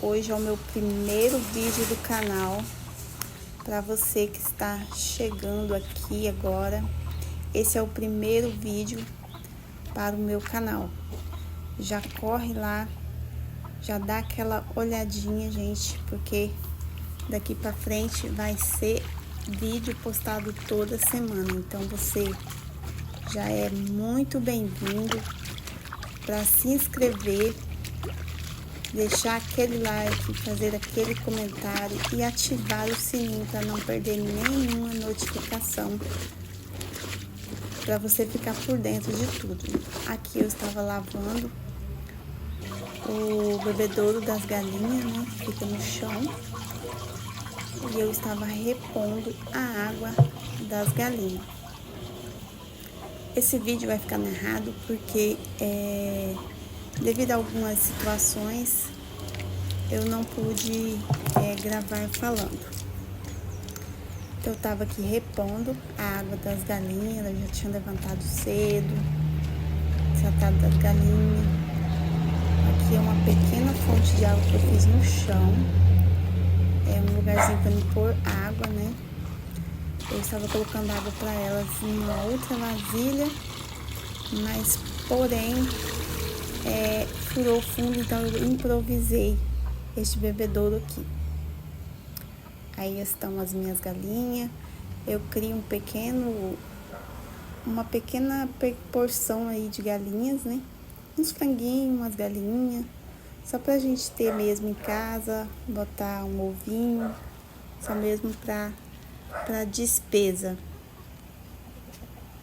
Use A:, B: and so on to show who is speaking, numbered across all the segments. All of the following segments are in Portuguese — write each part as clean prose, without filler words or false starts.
A: Hoje é o meu primeiro vídeo do canal. Para você que está chegando aqui agora, esse é o primeiro vídeo para o meu canal. Já corre lá, já dá aquela olhadinha, gente, porque daqui para frente vai ser vídeo postado toda semana. Então você já é muito bem-vindo para se inscrever, deixar aquele like, fazer aquele comentário e ativar o sininho para não perder nenhuma notificação, para você ficar por dentro de tudo. Aqui eu estava lavando o bebedouro das galinhas, né, que fica no chão, e eu estava repondo a água das galinhas. Esse vídeo vai ficar narrado porque devido a algumas situações eu não pude gravar falando. Então eu estava aqui repondo a água das galinhas, eu já tinha levantado cedo, tratado das galinhas. Aqui é uma pequena fonte de água que eu fiz no chão, é um lugarzinho para me pôr água, né? Eu estava colocando água para elas em uma outra vasilha, mas porém furou o fundo, então eu improvisei este bebedouro aqui. Aí estão as minhas galinhas. Eu crio uma pequena porção aí de galinhas, né? Uns franguinhos, umas galinhas, só pra gente ter mesmo em casa, botar um ovinho, só mesmo pra despesa.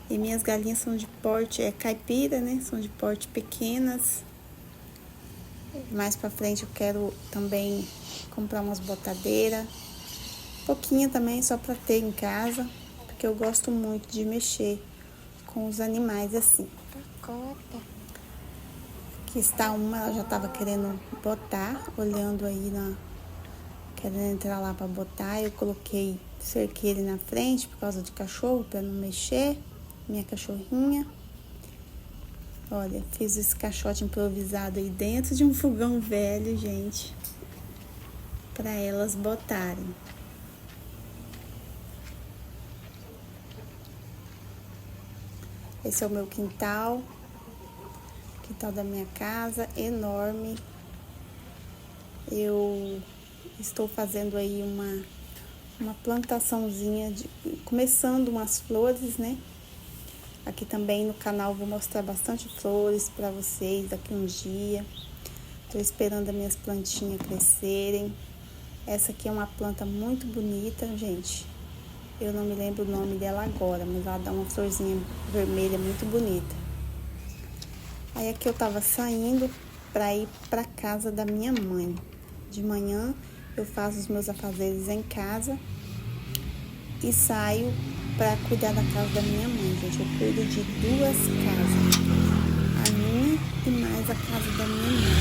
A: E minhas galinhas são de porte caipira, né? São de porte pequenas. Mais pra frente eu quero também comprar umas botadeiras. Pouquinha também, só pra ter em casa, porque eu gosto muito de mexer com os animais assim. Aqui está uma, ela já tava querendo botar, olhando aí querendo entrar lá pra botar. Eu cerquei ele na frente por causa de cachorro, pra não mexer. Minha cachorrinha. Olha, fiz esse caixote improvisado aí dentro de um fogão velho, gente, pra elas botarem. Esse é o meu quintal da minha casa, enorme. Eu estou fazendo aí uma plantaçãozinha, começando umas flores, né? Aqui também no canal vou mostrar bastante flores para vocês daqui uns dias. Tô esperando as minhas plantinhas crescerem. Essa aqui é uma planta muito bonita, gente. Eu não me lembro o nome dela agora, mas ela dá uma florzinha vermelha muito bonita. Aí aqui eu tava saindo para ir para casa da minha mãe. De manhã eu faço os meus afazeres em casa e saio para cuidar da casa da minha mãe, gente. Eu cuido de duas casas, a minha e mais a casa da minha mãe.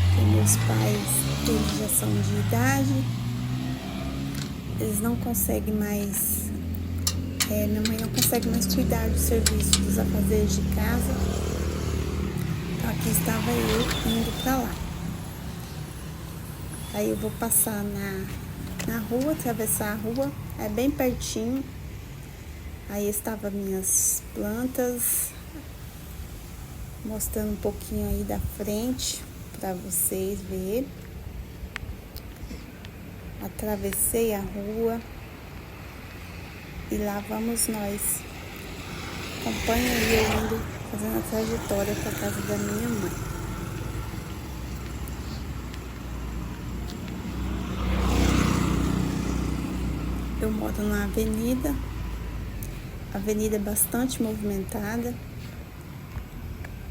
A: Porque meus pais, eles já são de idade, eles não conseguem mais, minha mãe não consegue mais cuidar do serviço dos afazeres de casa. Então aqui estava eu indo para lá. Aí eu vou passar na rua, atravessar a rua, é bem pertinho. Aí estavam minhas plantas, mostrando um pouquinho aí da frente para vocês verem. Atravessei a rua e lá vamos nós. Acompanha aí eu indo, fazendo a trajetória para casa da minha mãe. Eu moro na avenida. A avenida é bastante movimentada.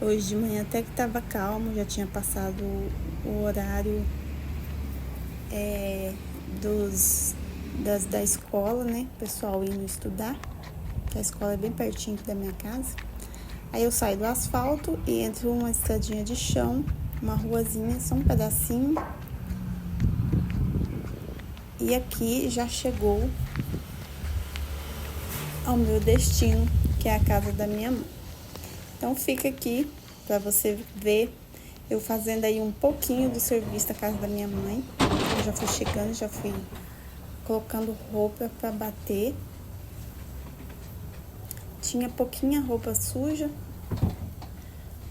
A: Hoje de manhã até que estava calmo, já tinha passado o horário da escola, né? O pessoal indo estudar. A escola é bem pertinho aqui da minha casa. Aí eu saio do asfalto e entro uma estradinha de chão, uma ruazinha, só um pedacinho. E aqui já chegou ao meu destino, que é a casa da minha mãe. Então fica aqui para você ver Eu fazendo aí um pouquinho do serviço da casa da minha mãe. Eu já fui chegando, já fui colocando roupa pra bater. Tinha pouquinha roupa suja.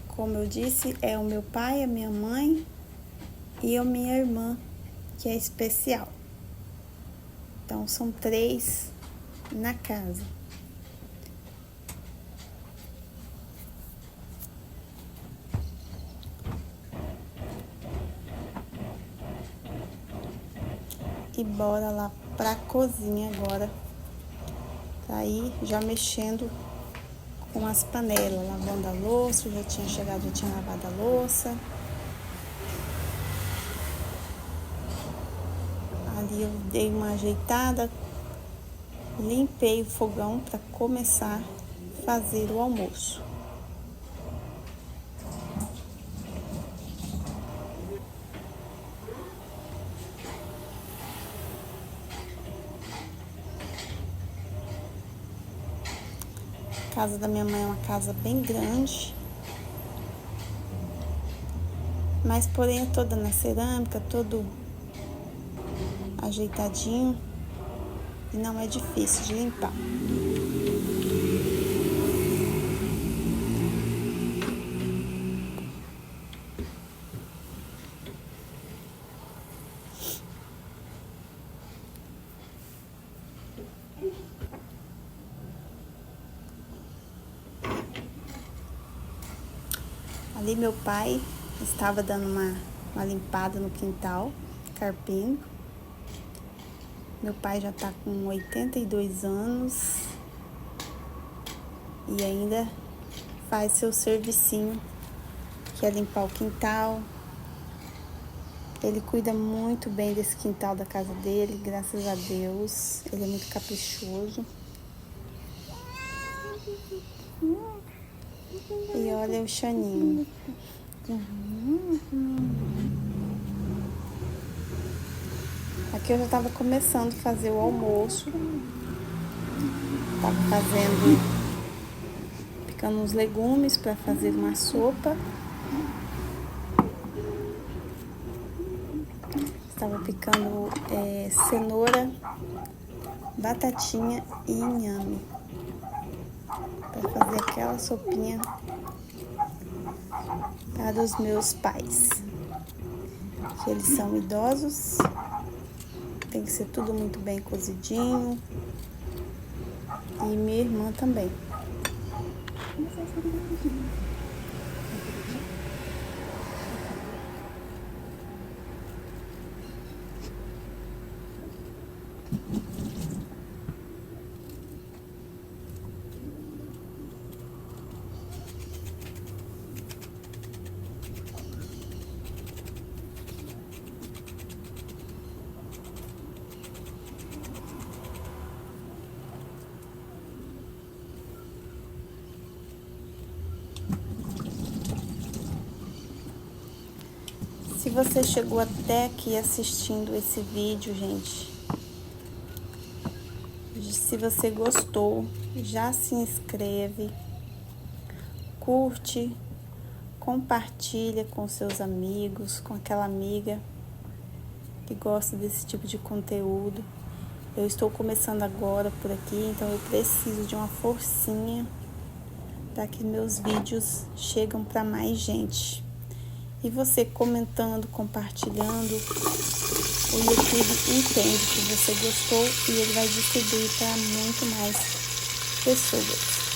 A: Como eu disse, é o meu pai, a minha mãe e a minha irmã, que é especial. Então, são 3 na casa. E bora lá pra cozinha agora. Tá aí já mexendo com as panelas, lavando a louça. Já tinha chegado, já tinha lavado a louça. Ali eu dei uma ajeitada, limpei o fogão para começar a fazer o almoço. A casa da minha mãe é uma casa bem grande, mas porém é toda na cerâmica, todo ajeitadinho e não é difícil de limpar. Ali meu pai estava dando uma limpada no quintal, carpindo. Meu pai já tá com 82 anos e ainda faz seu servicinho, que é limpar o quintal. Ele cuida muito bem desse quintal da casa dele, graças a Deus. Ele é muito caprichoso. E olha o Xaninho. Aqui eu já tava começando a fazer o almoço. Tava picando uns legumes para fazer uma sopa. Estava picando cenoura, batatinha e inhame para fazer aquela sopinha para os meus pais, que eles são idosos, tem que ser tudo muito bem cozidinho, e minha irmã também. Se você chegou até aqui assistindo esse vídeo, gente, se você gostou, já se inscreve, curte, compartilha com seus amigos, com aquela amiga que gosta desse tipo de conteúdo. Eu estou começando agora por aqui, então eu preciso de uma forcinha para que meus vídeos cheguem para mais gente. E você comentando, compartilhando, o YouTube entende que você gostou e ele vai distribuir para muito mais pessoas.